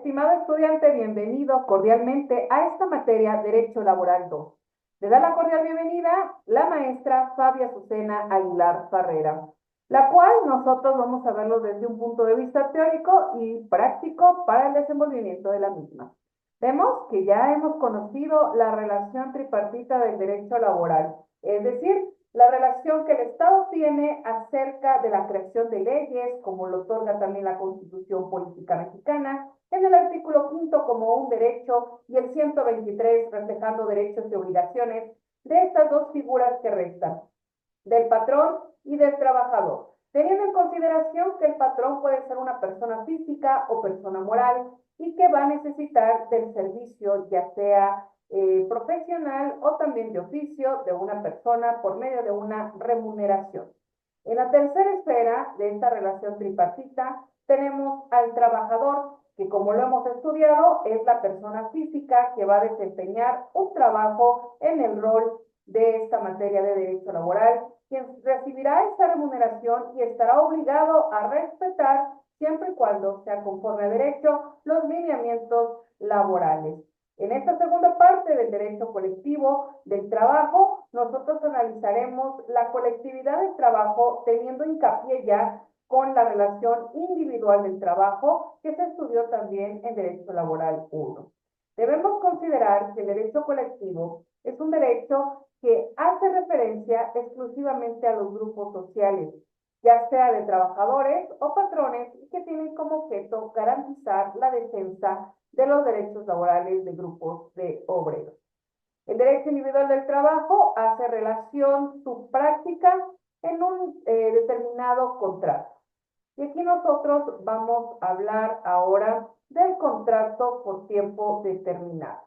Estimado estudiante, bienvenido cordialmente a esta materia Derecho Laboral 2. Le da la cordial bienvenida la maestra Fabia Azucena Aguilar Farrera, la cual nosotros vamos a verlo desde un punto de vista teórico y práctico para el desenvolvimiento de la misma. Vemos que ya hemos conocido la relación tripartita del derecho laboral, es decir, la relación que el Estado tiene acerca de la creación de leyes, como lo otorga también la Constitución Política Mexicana, en el artículo 5 como un derecho y el 123 reflejando derechos y obligaciones de estas dos figuras que restan, del patrón y del trabajador, teniendo en consideración que el patrón puede ser una persona física o persona moral y que va a necesitar del servicio, ya sea profesional o también de oficio de una persona por medio de una remuneración. En la tercera esfera de esta relación tripartita tenemos al trabajador, que como lo hemos estudiado es la persona física que va a desempeñar un trabajo en el rol de esta materia de derecho laboral, quien recibirá esa remuneración y estará obligado a respetar, siempre y cuando sea conforme a derecho, los lineamientos laborales. En esta segunda parte del derecho colectivo del trabajo, nosotros analizaremos la colectividad del trabajo teniendo hincapié ya con la relación individual del trabajo que se estudió también en Derecho Laboral 1. Debemos considerar que el derecho colectivo es un derecho que hace referencia exclusivamente a los grupos sociales, ya sea de trabajadores o patrones, y que tienen como objeto garantizar la defensa de los derechos laborales de grupos de obreros. El derecho individual del trabajo hace relación su práctica en un determinado contrato. Y aquí nosotros vamos a hablar ahora del contrato por tiempo determinado.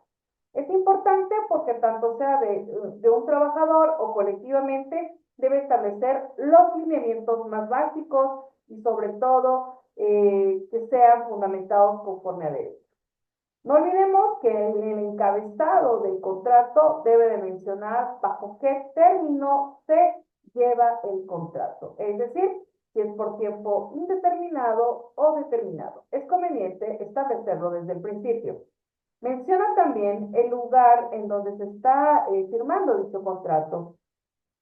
Es importante porque tanto sea de un trabajador o colectivamente, debe establecer los lineamientos más básicos y sobre todo que sean fundamentados conforme a derecho. No olvidemos que en el encabezado del contrato debe de mencionar bajo qué término se lleva el contrato, es decir, si es por tiempo indeterminado o determinado. Es conveniente establecerlo desde el principio. Menciona también el lugar en donde se está firmando dicho contrato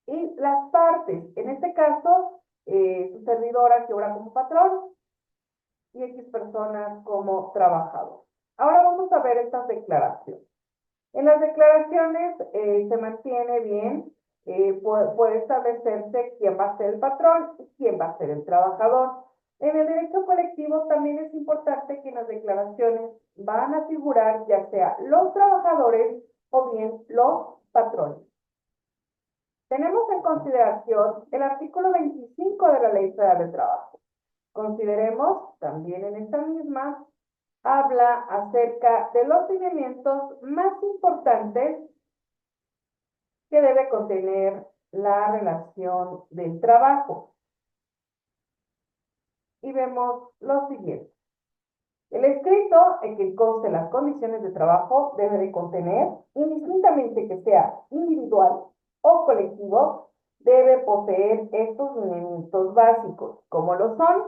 y las partes, en este caso, su servidora que obra como patrón y X personas como trabajador. Ahora vamos a ver estas declaraciones. En las declaraciones se mantiene bien, puede establecerse quién va a ser el patrón y quién va a ser el trabajador. En el derecho colectivo también es importante que en las declaraciones van a figurar ya sea los trabajadores o bien los patrones. Tenemos en consideración el artículo 25 de la Ley Federal del Trabajo. Consideremos también en esta misma habla acerca de los lineamientos más importantes que debe contener la relación del trabajo. Y vemos lo siguiente. El escrito en que conste las condiciones de trabajo debe de contener, indistintamente que sea individual o colectivo, debe poseer estos lineamientos básicos, como lo son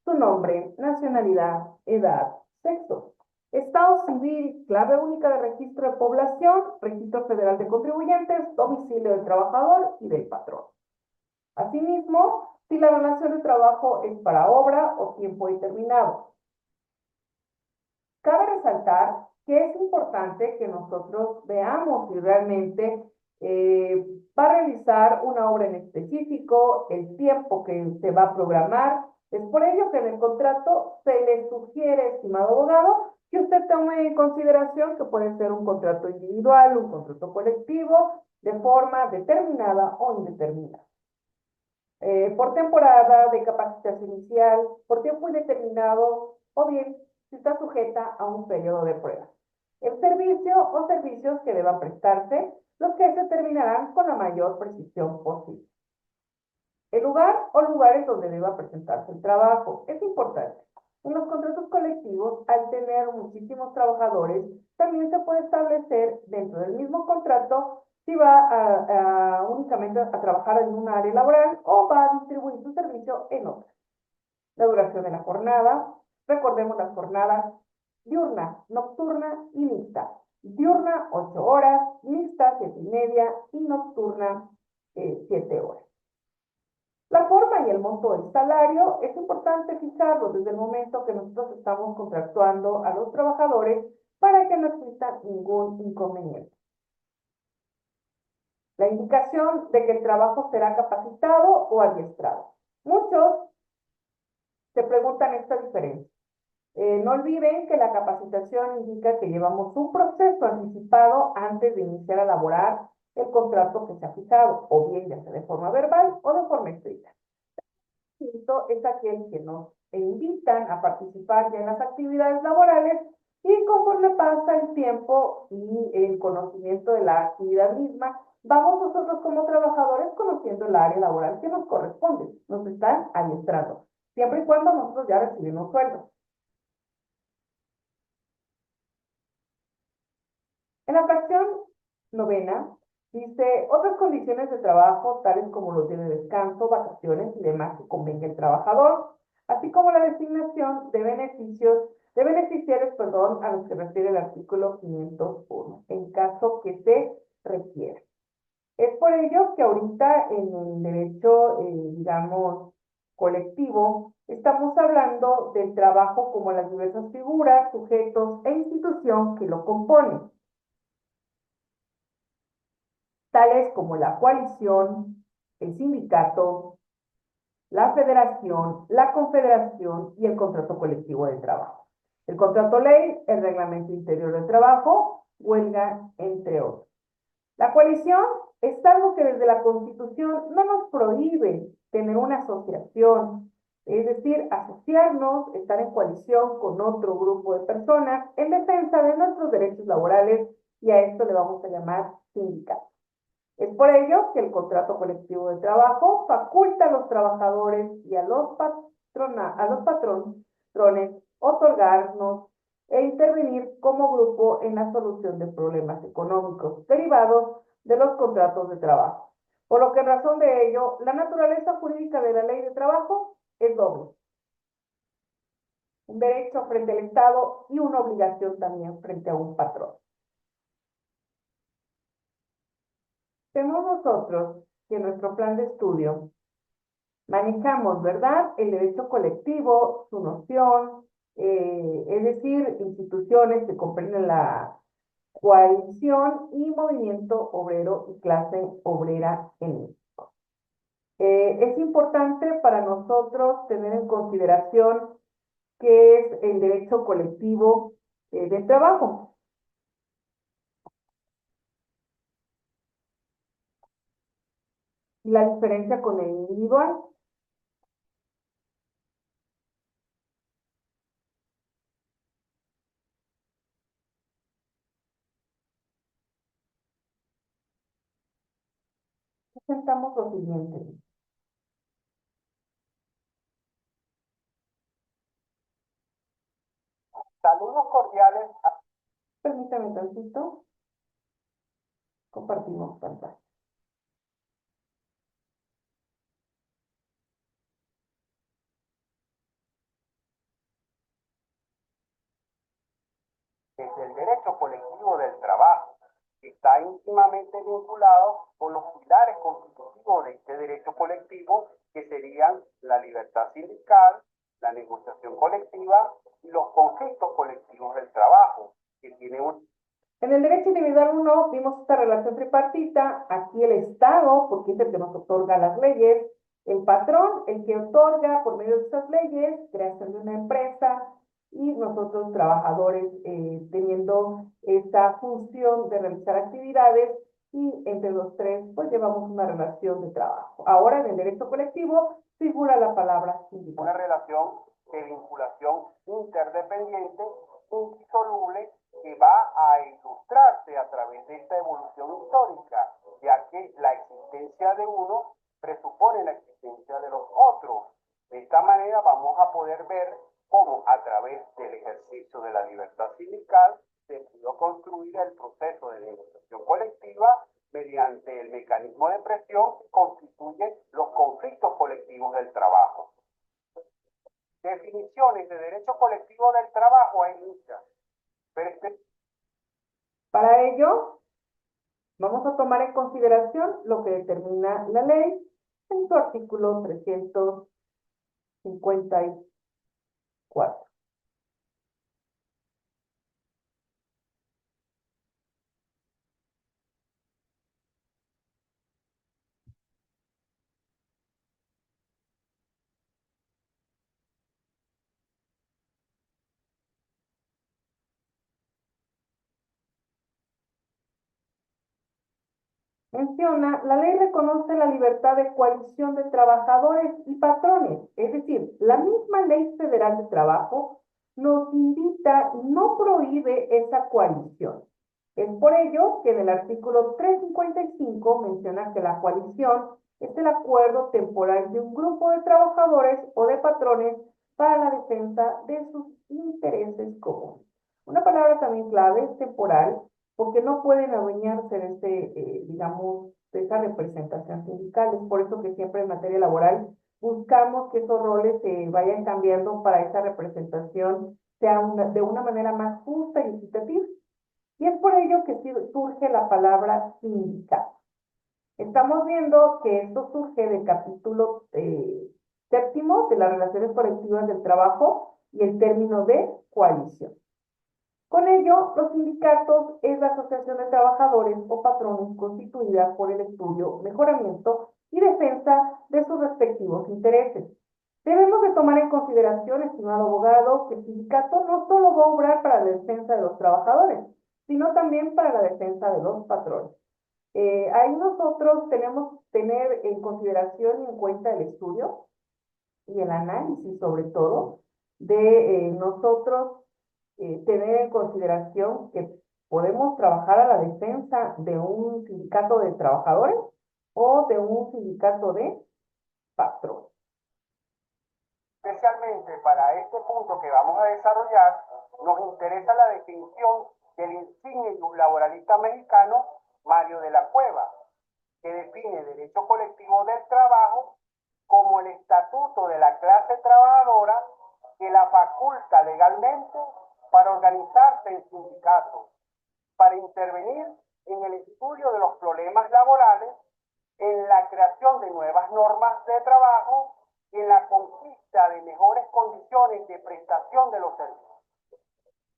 su nombre, nacionalidad, edad, sexo, estado civil, clave única de registro de población, registro federal de contribuyentes, domicilio del trabajador y del patrón. Asimismo, si la relación de trabajo es para obra o tiempo determinado. Cabe resaltar que es importante que nosotros veamos si realmente va a realizar una obra en específico, el tiempo que se va a programar. Es por ello que en el contrato se le sugiere, estimado abogado, que usted tome en consideración que puede ser un contrato individual, un contrato colectivo, de forma determinada o indeterminada. Por temporada de capacitación inicial, por tiempo indeterminado o bien si está sujeta a un periodo de prueba. El servicio o servicios que deban prestarse, los que se terminarán con la mayor precisión posible. El lugar o lugares donde deba presentarse el trabajo. Es importante. En los contratos colectivos, al tener muchísimos trabajadores, también se puede establecer dentro del mismo contrato si va únicamente a trabajar en una área laboral o va a distribuir su servicio en otra. La duración de la jornada. Recordemos las jornadas diurna, nocturna y mixta. Diurna, 8 horas, mixta, 7:30 y nocturna, 7 horas. La forma y el monto del salario es importante fijarlo desde el momento que nosotros estamos contractuando a los trabajadores para que no exista ningún inconveniente. La indicación de que el trabajo será capacitado o adiestrado. Muchos se preguntan esta diferencia. No olviden que la capacitación indica que llevamos un proceso anticipado antes de iniciar a elaborar el contrato que se ha fijado, o bien ya sea de forma verbal o de forma escrita. Es aquel que nos invitan a participar ya en las actividades laborales y conforme pasa el tiempo y el conocimiento de la actividad misma, vamos nosotros como trabajadores conociendo el área laboral que nos corresponde, nos están adiestrando, siempre y cuando nosotros ya recibimos sueldo. En la fracción novena, dice, otras condiciones de trabajo, tales como los días de descanso, vacaciones y demás que convenga el trabajador, así como la designación de beneficiarios, a los que refiere el artículo 501, en caso que se requiera. Es por ello que ahorita en el derecho, digamos, colectivo, estamos hablando del trabajo como las diversas figuras, sujetos e institución que lo componen, tales como la coalición, el sindicato, la federación, la confederación y el contrato colectivo de trabajo. El contrato ley, el reglamento interior del trabajo, huelga, entre otros. La coalición es algo que desde la Constitución no nos prohíbe tener una asociación, es decir, asociarnos, estar en coalición con otro grupo de personas en defensa de nuestros derechos laborales, y a esto le vamos a llamar sindicato. Es por ello que el contrato colectivo de trabajo faculta a los trabajadores y a los patrones otorgarnos e intervenir como grupo en la solución de problemas económicos derivados de los contratos de trabajo. Por lo que en razón de ello, la naturaleza jurídica de la ley de trabajo es doble. Un derecho frente al Estado y una obligación también frente a un patrón. Tenemos nosotros que en nuestro plan de estudio manejamos, ¿verdad?, el derecho colectivo, su noción, es decir, instituciones que comprenden la coalición y movimiento obrero y clase obrera en México. Es importante para nosotros tener en consideración qué es el derecho colectivo del trabajo. La diferencia con el individual. Presentamos lo siguiente. Saludos cordiales. Permítame un tantito. Compartimos pantalla. Desde el derecho colectivo del trabajo, que está íntimamente vinculado con los pilares constitutivos de este derecho colectivo, que serían la libertad sindical, la negociación colectiva y los conflictos colectivos del trabajo, que tiene un... En el derecho individual 1 vimos esta relación tripartita, aquí el Estado, porque es el que nos otorga las leyes, el patrón, el que otorga por medio de estas leyes, creación de una empresa, y nosotros trabajadores teniendo esta función de realizar actividades, y entre los tres pues llevamos una relación de trabajo. Ahora en el derecho colectivo figura la palabra sindical. Una relación de vinculación interdependiente, indisoluble, que va a ilustrarse a través de esta evolución histórica, ya que la existencia de uno presupone la existencia de los otros. De esta manera vamos a poder ver cómo a través del ejercicio de la libertad sindical se pudo construir el proceso de negociación colectiva mediante el mecanismo de presión que constituye los conflictos colectivos del trabajo. Definiciones de derecho colectivo del trabajo hay muchas. Para ello, vamos a tomar en consideración lo que determina la ley en su artículo 354. Menciona, la ley reconoce la libertad de coalición de trabajadores y patrones, es decir, la misma ley federal de trabajo nos invita y no prohíbe esa coalición. Es por ello que en el artículo 355 menciona que la coalición es el acuerdo temporal de un grupo de trabajadores o de patrones para la defensa de sus intereses comunes. Una palabra también clave es temporal, porque no pueden adueñarse de digamos, de esa representación sindical. Es por eso que siempre en materia laboral buscamos que esos roles se vayan cambiando para esa representación sea de una manera más justa y equitativa. Y es por ello que surge la palabra sindicato. Estamos viendo que esto surge del capítulo séptimo de las relaciones colectivas del trabajo y el término de coalición. Con ello, los sindicatos es la asociación de trabajadores o patrones constituida por el estudio, mejoramiento y defensa de sus respectivos intereses. Debemos de tomar en consideración, estimado abogado, que el sindicato no solo va a obrar para la defensa de los trabajadores, sino también para la defensa de los patrones. Ahí nosotros tenemos que tener en consideración y en cuenta el estudio y el análisis, sobre todo, de nosotros tener en consideración que podemos trabajar a la defensa de un sindicato de trabajadores o de un sindicato de patrones. Especialmente para este punto que vamos a desarrollar, nos interesa la definición del insigne laboralista mexicano Mario de la Cueva, que define derecho colectivo del trabajo como el estatuto de la clase trabajadora que la faculta legalmente para organizarse en sindicatos, para intervenir en el estudio de los problemas laborales, en la creación de nuevas normas de trabajo y en la conquista de mejores condiciones de prestación de los servicios.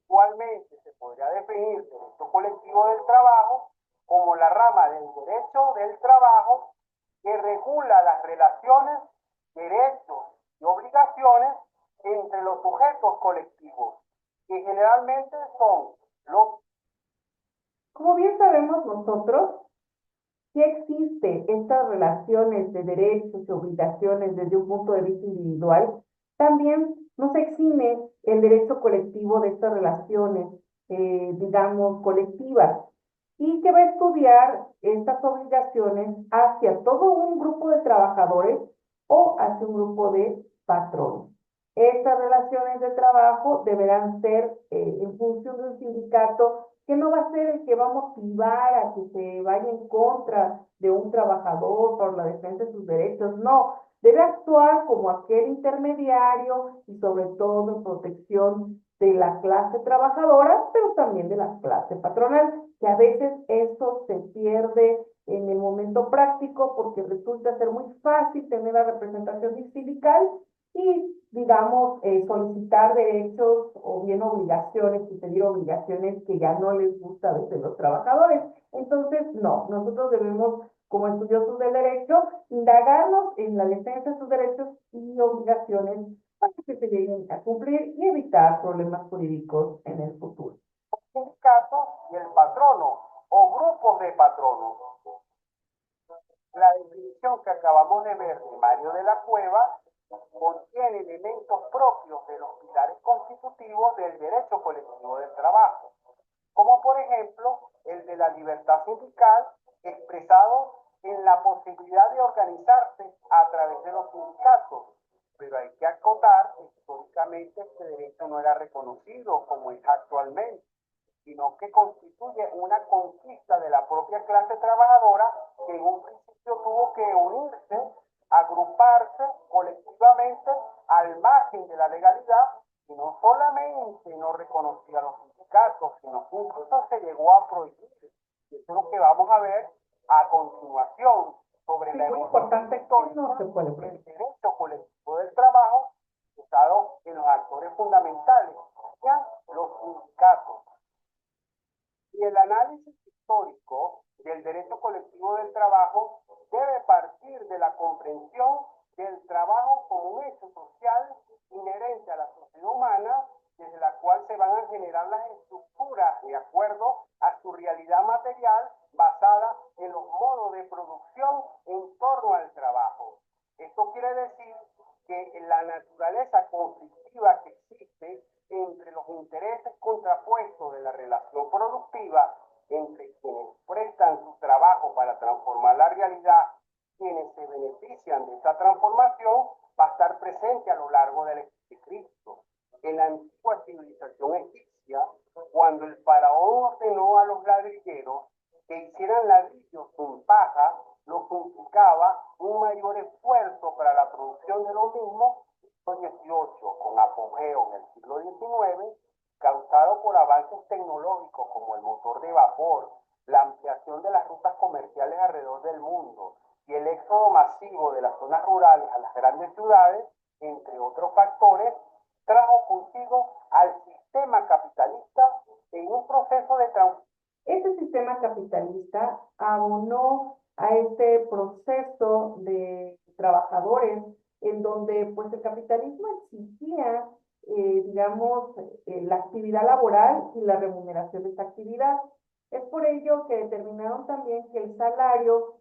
Igualmente se podría definir el derecho colectivo del trabajo como la rama del derecho del trabajo que regula las relaciones, derechos y obligaciones entre los sujetos colectivos, que generalmente son los... Como bien sabemos nosotros, si existen estas relaciones de derechos y obligaciones desde un punto de vista individual, también nos exime el derecho colectivo de estas relaciones, digamos, colectivas, y que va a estudiar estas obligaciones hacia todo un grupo de trabajadores o hacia un grupo de patrones. Estas relaciones de trabajo deberán ser en función de un sindicato que no va a ser el que va a motivar a que se vaya en contra de un trabajador por la defensa de sus derechos, no, debe actuar como aquel intermediario y sobre todo en protección de la clase trabajadora, pero también de la clase patronal, que a veces eso se pierde en el momento práctico porque resulta ser muy fácil tener la representación sindical y, digamos, solicitar derechos o bien obligaciones y pedir obligaciones que ya no les gusta a veces los trabajadores. Entonces, no, nosotros debemos, como estudiosos del derecho, indagarnos en la defensa de sus derechos y obligaciones para que se lleguen a cumplir y evitar problemas jurídicos en el futuro. Sindicatos y el patrono o grupos de patronos. La definición que acabamos de ver de Mario de la Cueva contiene elementos propios de los pilares constitutivos del derecho colectivo del trabajo, como por ejemplo el de la libertad sindical expresado en la posibilidad de organizarse a través de los sindicatos. Pero hay que acotar que históricamente este derecho no era reconocido como es actualmente, sino que constituye una conquista de la propia clase trabajadora que en un principio tuvo que unirse, agruparse colectivamente al margen de la legalidad, y no solamente no reconocía a los sindicatos, sindicatos, sino que incluso se llegó a prohibir. Eso es lo que vamos a ver a continuación sobre la muy evolución importante que no se puede prohibir. del derecho colectivo del trabajo, basado en los actores fundamentales, ya los sindicatos. Y el análisis histórico del derecho colectivo del trabajo debe partir de la comprensión del trabajo como un hecho social inherente a la sociedad humana, desde la cual se van a generar las estructuras de acuerdo a su realidad material basada en los modos de producción en torno al trabajo. Esto quiere decir que la naturaleza conflictiva que existe entre los intereses contrapuestos de la relación productiva, entre quienes prestan su trabajo para transformar la realidad, quienes se benefician de esa transformación, va a estar presente a lo largo del Cristo. En la antigua civilización egipcia, cuando el faraón ordenó a los ladrilleros que hicieran ladrillos sin paja, lo que implicaba un mayor esfuerzo para la producción de lo mismo, XVIII, con apogeo en el siglo XIX, causado por avances tecnológicos como el motor de vapor, la ampliación de las rutas comerciales alrededor del mundo y el éxodo masivo de las zonas rurales a las grandes ciudades, entre otros factores, trajo consigo al sistema capitalista en un proceso de transformación. Este sistema capitalista abonó a este proceso de trabajadores en donde pues el capitalismo exigía, digamos, la actividad laboral y la remuneración de esa actividad. Es por ello que determinaron también que el salario,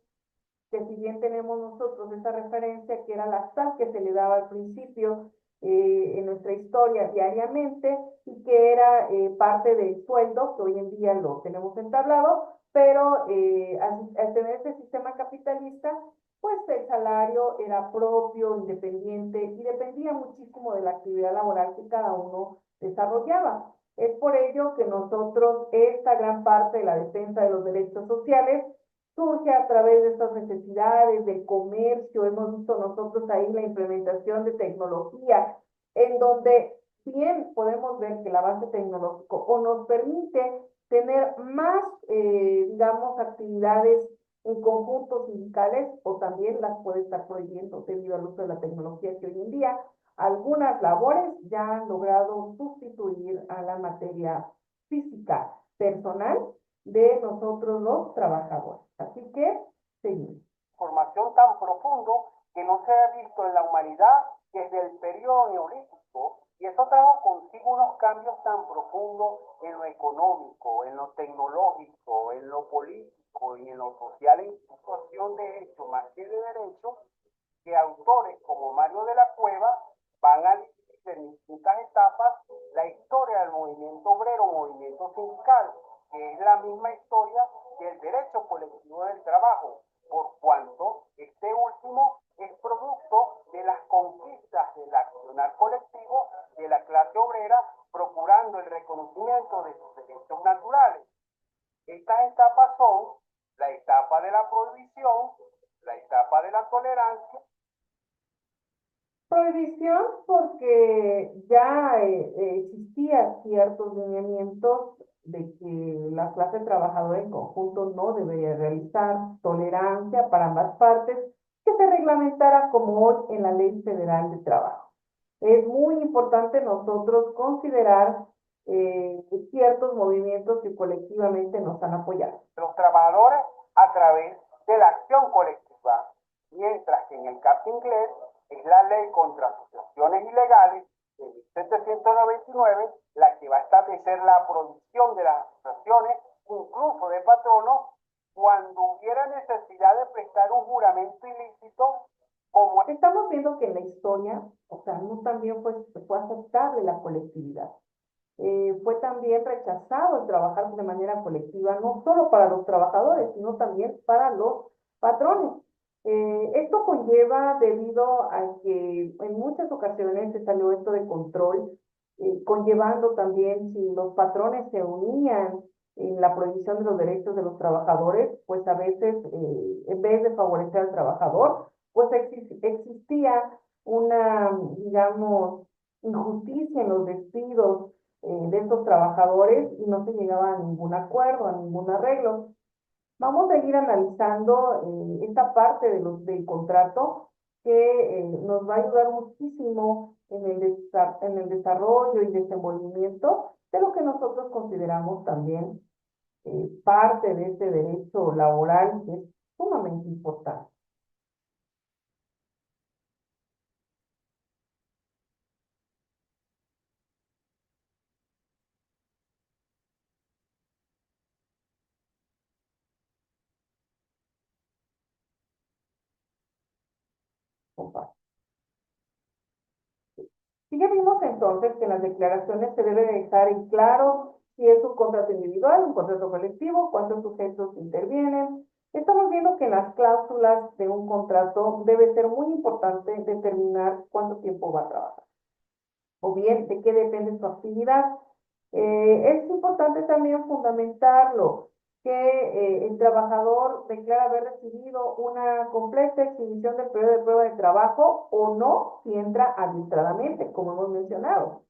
que si bien tenemos nosotros esa referencia que era la SAT que se le daba al principio en nuestra historia diariamente y que era parte del sueldo, que hoy en día lo tenemos entablado, pero al tener este sistema capitalista, pues el salario era propio, independiente y dependía muchísimo de la actividad laboral que cada uno desarrollaba. Es por ello que nosotros, esta gran parte de la defensa de los derechos sociales, surge a través de estas necesidades del comercio. Hemos visto nosotros ahí la implementación de tecnología, en donde bien podemos ver que el avance tecnológico o nos permite tener más, digamos, actividades en conjuntos sindicales o también las puede estar prohibiendo debido al uso de la tecnología que hoy en día algunas labores ya han logrado sustituir a la materia física personal de nosotros los trabajadores. Así que, seguimos. Formación tan profundo que no se ha visto en la humanidad desde el periodo neolítico, y eso trajo consigo unos cambios tan profundos en lo económico, en lo tecnológico, en lo político y en lo social, en situación de hecho más que de derecho, que autores como Mario de la Cueva van a dividir en distintas etapas la historia del movimiento obrero, movimiento sindical, que es la misma historia del derecho colectivo del trabajo, por cuanto este último es producto de las conquistas del accionar colectivo de la clase obrera, procurando el reconocimiento de sus derechos naturales. Estas etapas son la etapa de la prohibición, la etapa de la tolerancia. Prohibición porque ya existían ciertos lineamientos de que la clase trabajadora en conjunto no debería realizar, tolerancia para ambas partes, que se reglamentara como hoy en la Ley Federal de Trabajo. Es muy importante nosotros considerar ciertos movimientos que colectivamente nos han apoyado. Los trabajadores a través de la acción colectiva, mientras que en el caso inglés es la ley contra asociaciones ilegales de 1799 la que va a establecer la prohibición de las asociaciones, incluso de patronos, cuando hubiera necesidad de prestar un juramento ilícito. Como estamos viendo que en la historia, o sea, no también fue aceptable la colectividad. Fue también rechazado el trabajar de manera colectiva, no solo para los trabajadores, sino también para los patrones. Esto conlleva debido a que en muchas ocasiones se salió esto de control, conllevando también si los patrones se unían en la prohibición de los derechos de los trabajadores, pues a veces en vez de favorecer al trabajador, pues existía una, digamos, injusticia en los despidos de estos trabajadores y no se llegaba a ningún acuerdo, a ningún arreglo. Vamos a ir analizando esta parte del contrato que nos va a ayudar muchísimo en el desarrollo y desenvolvimiento de lo que nosotros consideramos también parte de este derecho laboral que es sumamente importante. Y ya vimos entonces que en las declaraciones se debe dejar en claro si es un contrato individual, un contrato colectivo, cuántos sujetos intervienen. Estamos viendo que en las cláusulas de un contrato debe ser muy importante determinar cuánto tiempo va a trabajar o bien de qué depende su actividad. Es importante también fundamentarlo, que el trabajador declara haber recibido una completa exhibición del periodo de prueba de trabajo o no, si entra administradamente, como hemos mencionado.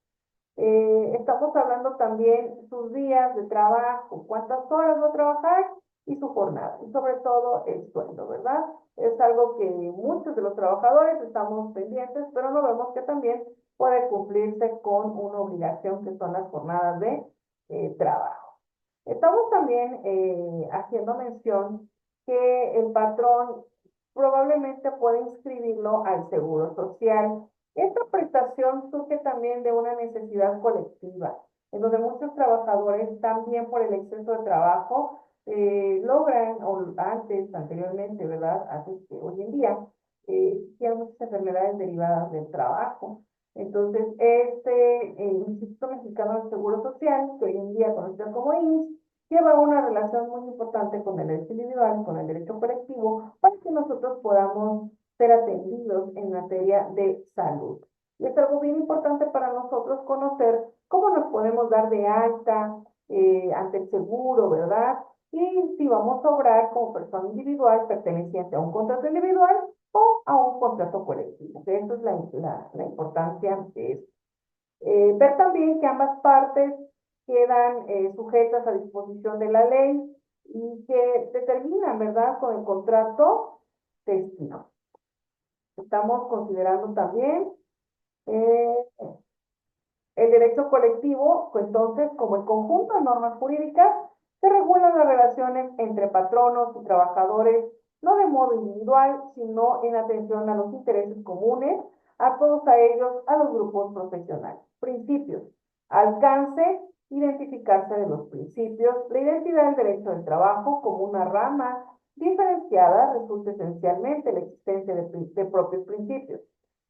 Estamos hablando también sus días de trabajo, cuántas horas va a trabajar y su jornada, y sobre todo el sueldo, ¿verdad? Es algo que muchos de los trabajadores estamos pendientes, pero no vemos que también puede cumplirse con una obligación que son las jornadas de trabajo. Estamos también haciendo mención que el patrón probablemente puede inscribirlo al seguro social. Esta prestación surge también de una necesidad colectiva, en donde muchos trabajadores, también por el exceso de trabajo, logran, o anteriormente, ¿verdad? Antes que hoy en día, existían muchas enfermedades derivadas del trabajo. Entonces, Instituto Mexicano del Seguro Social, que hoy en día conocido como IMSS, lleva una relación muy importante con el derecho individual, con el derecho colectivo, para que nosotros podamos ser atendidos en materia de salud. Y es algo bien importante para nosotros conocer cómo nos podemos dar de alta ante el seguro, ¿verdad? Y si vamos a obrar como persona individual perteneciente a un contrato individual o a un contrato colectivo. Esa es la importancia de esto. Ver también que ambas partes quedan sujetas a disposición de la ley y que determinan, ¿verdad?, con el contrato testigo. Estamos considerando también eh, el derecho colectivo, pues entonces, como el conjunto de normas jurídicas que regulan las relaciones entre patronos y trabajadores, no de modo individual, sino en atención a los intereses comunes, a todos a ellos, a los grupos profesionales. Principios. Alcance, identificarse de los principios. La identidad del derecho del trabajo como una rama diferenciada resulta esencialmente la existencia de propios principios.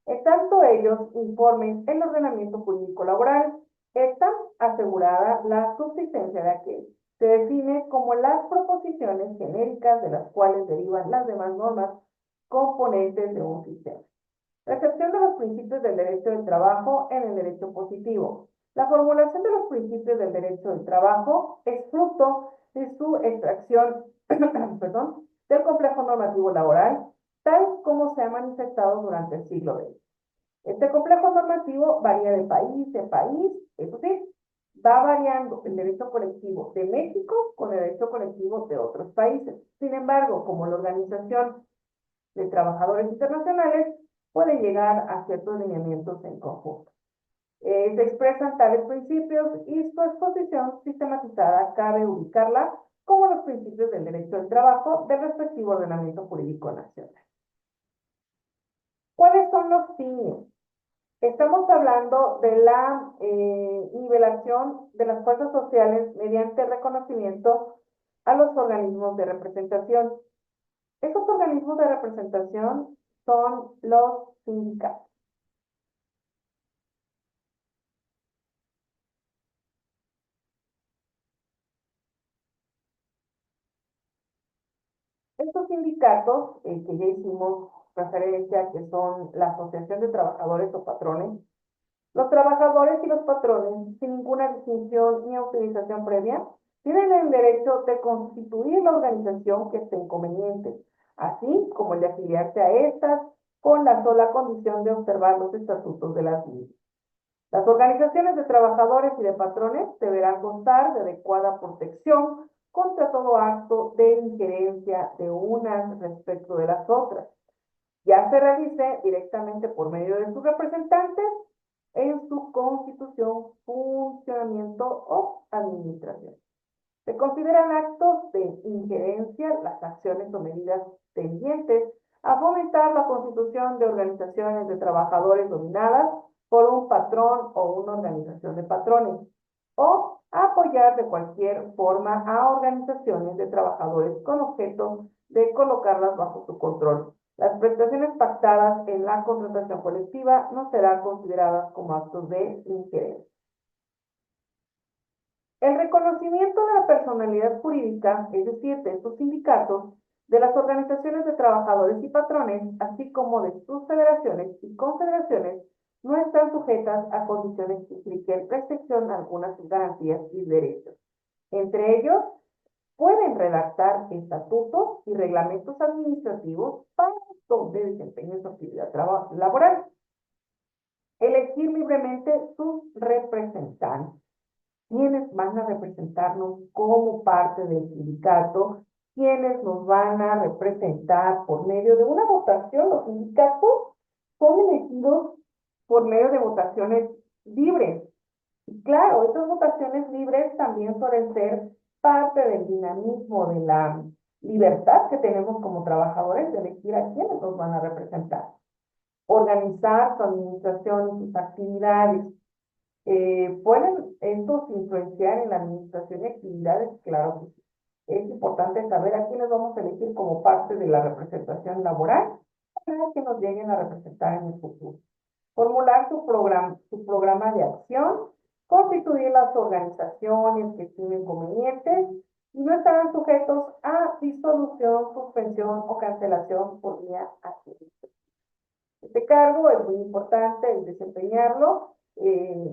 En tanto ellos informen el ordenamiento jurídico laboral, está asegurada la subsistencia de aquel. Se define como las proposiciones genéricas de las cuales derivan las demás normas componentes de un sistema. Recepción de los principios del derecho del trabajo en el derecho positivo. La formulación de los principios del derecho del trabajo es fruto de su extracción perdón, del complejo normativo laboral, tal como se ha manifestado durante el siglo XX. Este complejo normativo varía de país en país, eso sí, va variando el derecho colectivo de México con el derecho colectivo de otros países. Sin embargo, como la Organización de Trabajadores Internacionales puede llegar a ciertos lineamientos en conjunto. Se expresan tales principios y su exposición sistematizada cabe ubicarla como los principios del derecho del trabajo del respectivo ordenamiento jurídico nacional. ¿Cuáles son los fines? Estamos hablando de la nivelación de las fuerzas sociales mediante reconocimiento a los organismos de representación. Estos organismos de representación son los sindicatos. Estos sindicatos, que ya hicimos referencia, que son la Asociación de Trabajadores o Patrones, los trabajadores y los patrones, sin ninguna distinción ni autorización previa, tienen el derecho de constituir la organización que esté conveniente, así como el de afiliarse a estas, con la sola condición de observar los estatutos de las mismas. Las organizaciones de trabajadores y de patrones deberán gozar de adecuada protección contra todo acto de injerencia de unas respecto de las otras, ya se realice directamente por medio de sus representantes en su constitución, funcionamiento o administración. Se consideran actos de injerencia las acciones o medidas tendientes a fomentar la constitución de organizaciones de trabajadores dominadas por un patrón o una organización de patrones, o a apoyar de cualquier forma a organizaciones de trabajadores con objeto de colocarlas bajo su control. Las prestaciones pactadas en la contratación colectiva no serán consideradas como actos de injerencia. El reconocimiento de la personalidad jurídica, es decir, de estos sindicatos, de las organizaciones de trabajadores y patrones, así como de sus federaciones y confederaciones, no están sujetas a condiciones que impliquen restricción a algunas garantías y derechos. Entre ellos, pueden redactar estatutos y reglamentos administrativos para donde desempeñen su actividad laboral. Elegir libremente sus representantes. ¿Quiénes van a representarnos como parte del sindicato? ¿Quiénes nos van a representar por medio de una votación? Los sindicatos son elegidos por medio de votaciones libres. Y claro, estas votaciones libres también suelen ser parte del dinamismo de la libertad que tenemos como trabajadores de elegir a quiénes nos van a representar. Organizar su administración y sus actividades. ¿Pueden estos influenciar en la administración y actividades? Claro que sí. Es importante saber a quiénes vamos a elegir como parte de la representación laboral para que nos lleguen a representar en el futuro. Formular su programa de acción, constituir las organizaciones que estimen convenientes y no estarán sujetos a disolución, suspensión o cancelación por vía administrativa. Este cargo es muy importante el desempeñarlo.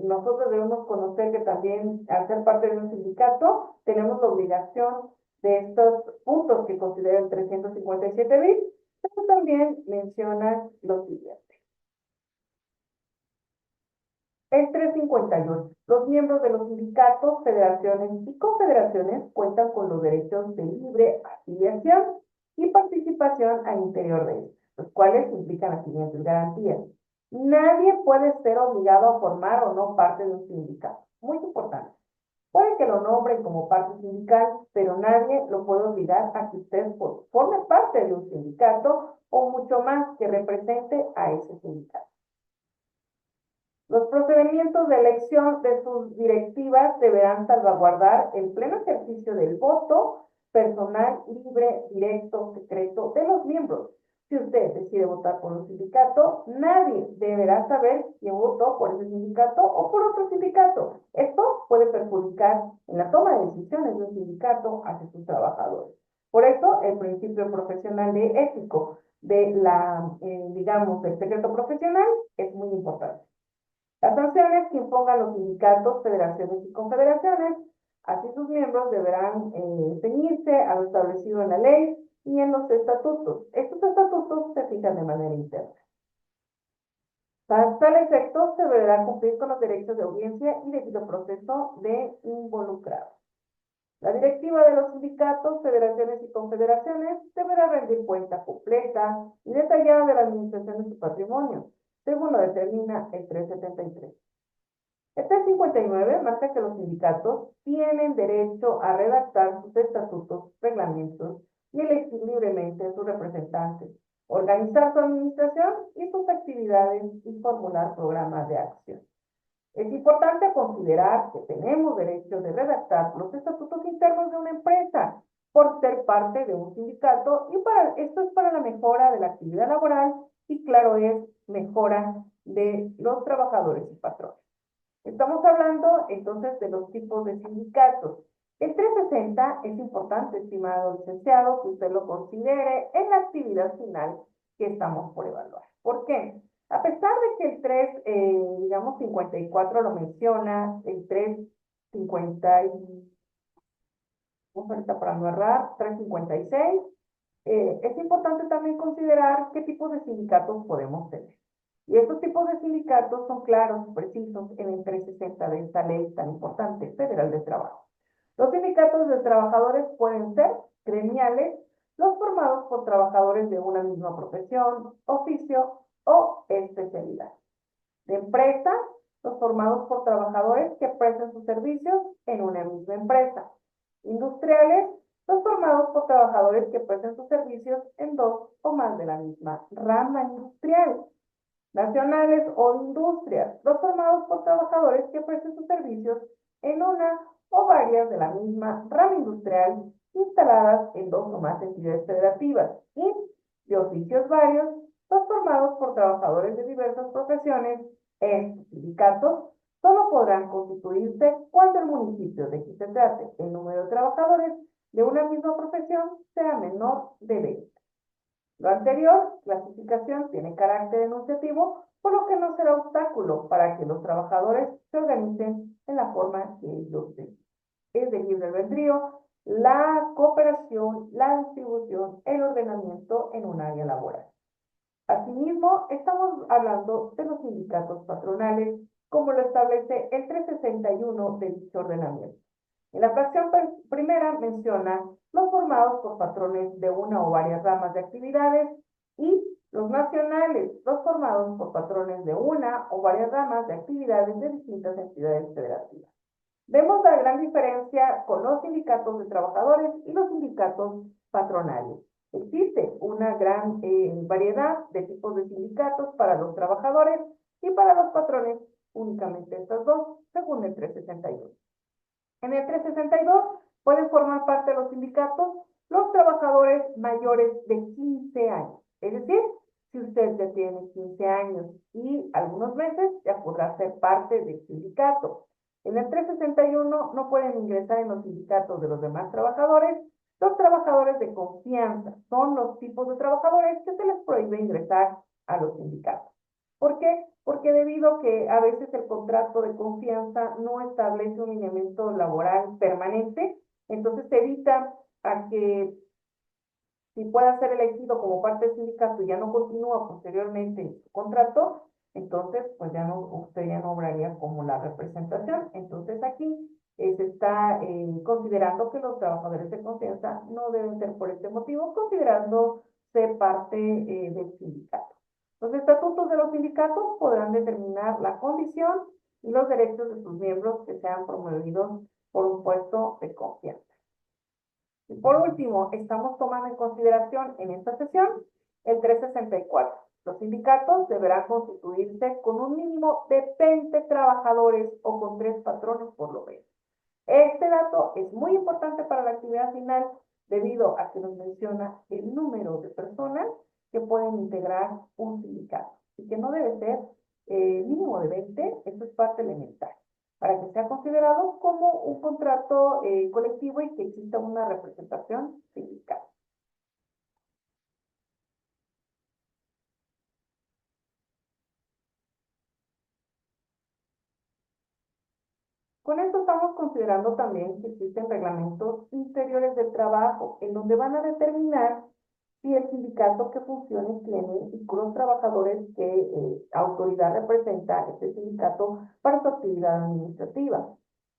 Nosotros debemos conocer que también al ser parte de un sindicato tenemos la obligación de estos puntos que considera el 357 bis, pero también menciona los siguientes. El 358. Los miembros de los sindicatos, federaciones y confederaciones cuentan con los derechos de libre afiliación y participación al interior de ellos, los cuales implican las siguientes garantías. Nadie puede ser obligado a formar o no parte de un sindicato. Muy importante. Puede que lo nombren como parte sindical, pero nadie lo puede obligar a que usted forme parte de un sindicato o mucho más que represente a ese sindicato. Los procedimientos de elección de sus directivas deberán salvaguardar el pleno ejercicio del voto personal, libre, directo, secreto de los miembros. Si usted decide votar por un sindicato, nadie deberá saber quién votó por ese sindicato o por otro sindicato. Esto puede perjudicar en la toma de decisiones de un sindicato hacia sus trabajadores. Por eso, el principio profesional de ético de digamos, del secreto profesional es muy importante. Las sanciones que impongan los sindicatos, federaciones y confederaciones, así sus miembros deberán ceñirse a lo establecido en la ley y en los estatutos. Estos estatutos se fijan de manera interna. Para tal efecto, se deberá cumplir con los derechos de audiencia y debido proceso de involucrado. La directiva de los sindicatos, federaciones y confederaciones deberá rendir cuenta completa y detallada de la administración de su patrimonio, según lo determina el 373. El 359 marca que los sindicatos tienen derecho a redactar sus estatutos, reglamentos y elegir libremente a sus representantes, organizar su administración y sus actividades y formular programas de acción. Es importante considerar que tenemos derecho de redactar los estatutos internos de una empresa por ser parte de un sindicato y esto es para la mejora de la actividad laboral y claro es mejora de los trabajadores y patrones. Estamos hablando entonces de los tipos de sindicatos. El 360 es importante, estimado licenciado, que usted lo considere en la actividad final que estamos por evaluar. ¿Por qué? A pesar de que el 3, digamos, 54 lo menciona, el 350 y, vamos ahorita para no errar, 356, es importante también considerar qué tipos de sindicatos podemos tener. Y estos tipos de sindicatos son claros y precisos en el 360 de esta ley tan importante federal de trabajo. Los sindicatos de trabajadores pueden ser gremiales, los formados por trabajadores de una misma profesión, oficio o especialidad. De empresa, los formados por trabajadores que prestan sus servicios en una misma empresa. Industriales, los formados por trabajadores que prestan sus servicios en dos o más de la misma rama industrial. Nacionales o industrias, los formados por trabajadores que presten sus servicios en una o varias de la misma rama industrial instaladas en dos o más entidades federativas. Y de oficios varios, los formados por trabajadores de diversas profesiones. Estos sindicatos solo podrán constituirse cuando el municipio de que se trate el número de trabajadores de una misma profesión sea menor de 20. Lo anterior, clasificación, tiene carácter enunciativo, por lo que no será obstáculo para que los trabajadores se organicen en la forma que ellos deseen. Es de libre albedrío la cooperación, la distribución, el ordenamiento en un área laboral. Asimismo, estamos hablando de los sindicatos patronales, como lo establece el 361 de dicho ordenamiento. En la fracción primera menciona los formados por patrones de una o varias ramas de actividades y los nacionales, los formados por patrones de una o varias ramas de actividades de distintas entidades federativas. Vemos la gran diferencia con los sindicatos de trabajadores y los sindicatos patronales. Existe una gran variedad de tipos de sindicatos para los trabajadores y para los patrones, únicamente estas dos, según el 361. En el 362 pueden formar parte de los sindicatos los trabajadores mayores de 15 años. Es decir, si usted ya tiene 15 años y algunos meses, ya podrá ser parte del sindicato. En el 361 no pueden ingresar en los sindicatos de los demás trabajadores. Los trabajadores de confianza son los tipos de trabajadores que se les prohíbe ingresar a los sindicatos. ¿Por qué? Porque debido a que a veces el contrato de confianza no establece un lineamiento laboral permanente, entonces se evita a que si pueda ser elegido como parte del sindicato y ya no continúa posteriormente en su contrato, entonces pues usted ya no obraría como la representación. Entonces aquí se está considerando que los trabajadores de confianza no deben ser por este motivo, considerando ser parte del sindicato. Los estatutos de los sindicatos podrán determinar la condición y los derechos de sus miembros que sean promovidos por un puesto de confianza. Y por último, estamos tomando en consideración en esta sesión el 364. Los sindicatos deberán constituirse con un mínimo de 20 trabajadores o con 3 patrones por lo menos. Este dato es muy importante para la actividad final debido a que nos menciona el número de personas que pueden integrar un sindicato y que no debe ser mínimo de 20, esto es parte elemental, para que sea considerado como un contrato colectivo y que exista una representación sindical. Con esto estamos considerando también que existen reglamentos interiores del trabajo en donde van a determinar si el sindicato que funcione tiene y con los trabajadores que autoridad representa este sindicato para su actividad administrativa.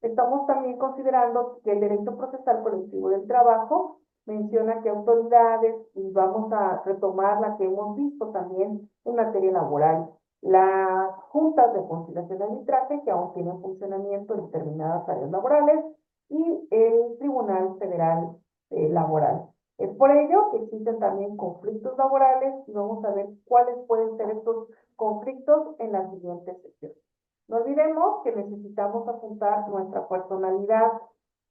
Estamos también considerando que el derecho procesal colectivo del trabajo menciona que autoridades, y vamos a retomar la que hemos visto también en materia laboral, las juntas de conciliación y arbitraje que aún tienen funcionamiento en determinadas áreas laborales y el Tribunal Federal Laboral. Es por ello que existen también conflictos laborales y vamos a ver cuáles pueden ser estos conflictos en la siguiente sesión. No olvidemos que necesitamos apuntar nuestra personalidad,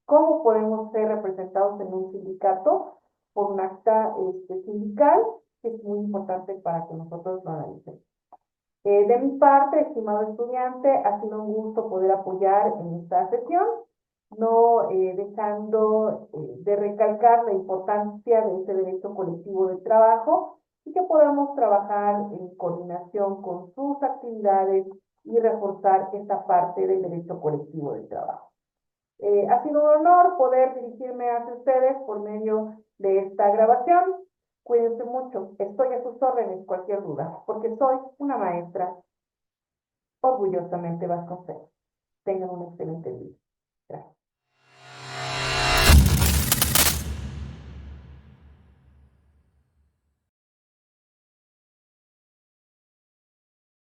cómo podemos ser representados en un sindicato por un acta sindical, que es muy importante para que nosotros lo analicemos. De mi parte, estimado estudiante, ha sido un gusto poder apoyar en esta sesión, no dejando de recalcar la importancia de este derecho colectivo de trabajo y que podamos trabajar en coordinación con sus actividades y reforzar esta parte del derecho colectivo del trabajo. Ha sido un honor poder dirigirme hacia ustedes por medio de esta grabación. Cuídense mucho, estoy a sus órdenes, cualquier duda, porque soy una maestra orgullosamente Vasconcelos. Tengan un excelente día.